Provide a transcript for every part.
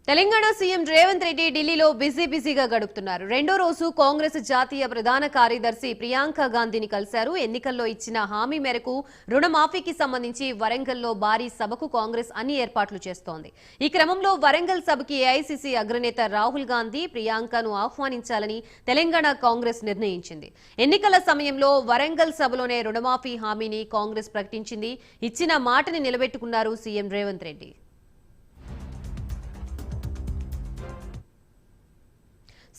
Telangana CM Revanth Reddy ఢిల్లీలో బిజీగా గడుపుతున్నారు. రెండో రోజు కాంగ్రెస్ జాతీయ ప్రధాన కార్యదర్శి ప్రియాంక గాంధీని కలిశారు. ఎన్నికల్లో ఇచ్చిన హామీ మేరకు రుణమాఫీకి సంబంధించి వరంగల్లో భారీ సభకు కాంగ్రెస్ అన్ని ఏర్పాట్లు చేస్తోంది. ఈ క్రమంలో వరంగల్ సభకి ఏఐసీసీ అగ్రనేత రాహుల్ గాంధీ ప్రియాంకను ఆహ్వానించాలని తెలంగాణ కాంగ్రెస్ నిర్ణయించింది. ఎన్నికల సమయంలో వరంగల్ సభలోనే రుణమాఫీ హామీని కాంగ్రెస్ ప్రకటించింది. ఇచ్చిన మాటని నిలబెట్టుకున్నారు CM Revanth Reddy.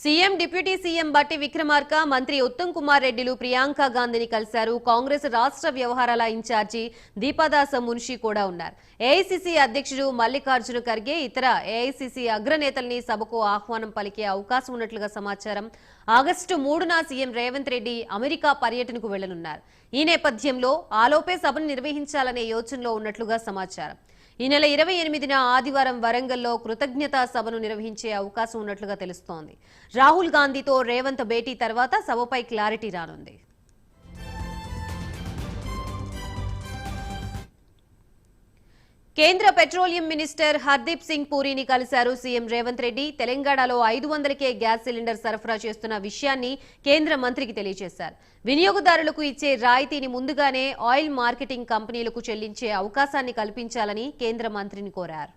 CM deputy CM Bhatti Vikramarka, మంత్రి ఉత్తమ్ కుమార్ రెడ్డిలు ప్రియాంక గాంధీని కలిశారు. కాంగ్రెస్ రాష్ట్ర వ్యవహారాల ఇన్ఛార్జి దీపాదాస మున్షి కూడా ఉన్నారు. ఏఐసీసీ అధ్యక్షుడు మల్లికార్జున ఖర్గే ఇతర ఏఐసీసీ అగ్రనేతల్ని సభకు ఆహ్వానం పలికే అవకాశం ఉన్నట్లుగా సమాచారం. ఆగస్టు 3న సీఎం రేవంత్ రెడ్డి అమెరికా పర్యటనకు వెళ్లనున్నారు. ఈ నేపథ్యంలో ఆలోపే సభను నిర్వహించాలనే యోచనలో ఉన్నట్లుగా సమాచారం. ఈ నెల 28న ఆదివారం వరంగల్లో కృతజ్ఞతా సభను నిర్వహించే అవకాశం ఉన్నట్లుగా తెలుస్తోంది. రాహుల్ గాంధీతో రేవంత్ భేటీ తర్వాత సభపై క్లారిటీ రానుంది. కేంద్ర పెట్రోలియం మినిస్టర్ హర్దీప్ సింగ్ పూరీని కలిశారు సీఎం రేవంత్ రెడ్డి. తెలంగాణలో 500కే గ్యాస్ సిలిండర్ సరఫరా చేస్తున్న విషయాన్ని కేంద్ర మంత్రికి తెలియజేశారు. వినియోగదారులకు ఇచ్చే రాయితీని ముందుగానే ఆయిల్ మార్కెటింగ్ కంపెనీలకు చెల్లించే అవకాశాన్ని కల్పించాలని కేంద్ర మంత్రిని కోరారు.